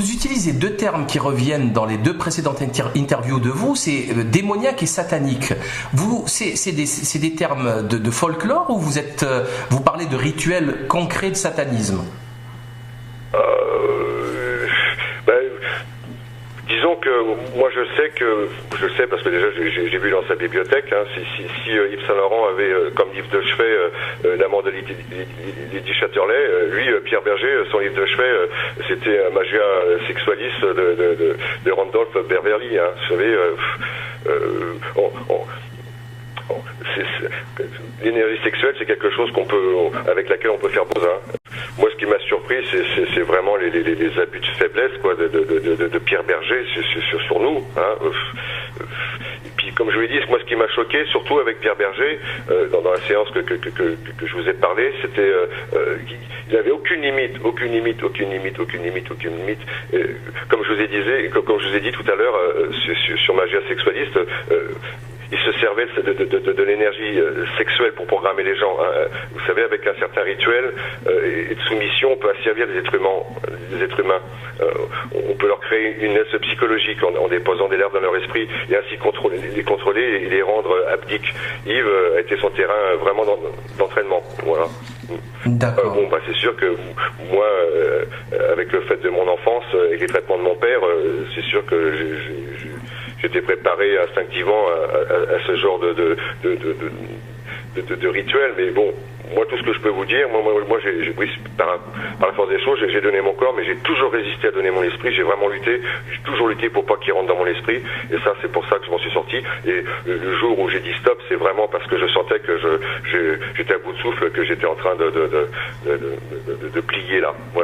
vous utilisez deux termes qui reviennent dans les deux précédentes interviews de vous, c'est démoniaque et satanique. C'est des termes de folklore ou vous parlez de rituels concrets de satanisme? Disons que moi je sais parce que déjà j'ai vu dans sa bibliothèque, hein, si Yves Saint Laurent avait comme livre de chevet l'amant de Lady Chatterley, lui Pierre Berger, son livre de chevet c'était Magia Sexualis de Randolph Beverly, hein, vous savez, l'énergie sexuelle c'est quelque chose avec laquelle on peut faire beau, hein. Moi, ce qui m'a surpris, c'est vraiment les abus de faiblesse, quoi, de Pierre Berger sur nous, hein. Et puis, comme je vous l'ai dit, moi, ce qui m'a choqué, surtout avec Pierre Berger, dans la séance que je vous ai parlé, c'était il n'avait aucune limite. Comme je vous ai dit tout à l'heure sur Magia Sexualiste. Il se servait de l'énergie sexuelle pour programmer les gens, hein. Vous savez, avec un certain rituel et de soumission, on peut asservir des êtres humains. On peut leur créer une aise psychologique en déposant des larves dans leur esprit et ainsi les contrôler et les rendre abdiques. Yves a été son terrain vraiment d'entraînement. Voilà. D'accord. C'est sûr que moi, avec le fait de mon enfance et les traitements de mon père, c'est sûr que j'étais préparé instinctivement à ce genre de rituel, mais bon, moi tout ce que je peux vous dire, moi j'ai par la force des choses, j'ai donné mon corps, mais j'ai toujours résisté à donner mon esprit, j'ai toujours lutté pour pas qu'il rentre dans mon esprit, et ça c'est pour ça que je m'en suis sorti, et le jour où j'ai dit stop, c'est vraiment parce que je sentais que j'étais à bout de souffle, que j'étais en train de plier là. Voilà.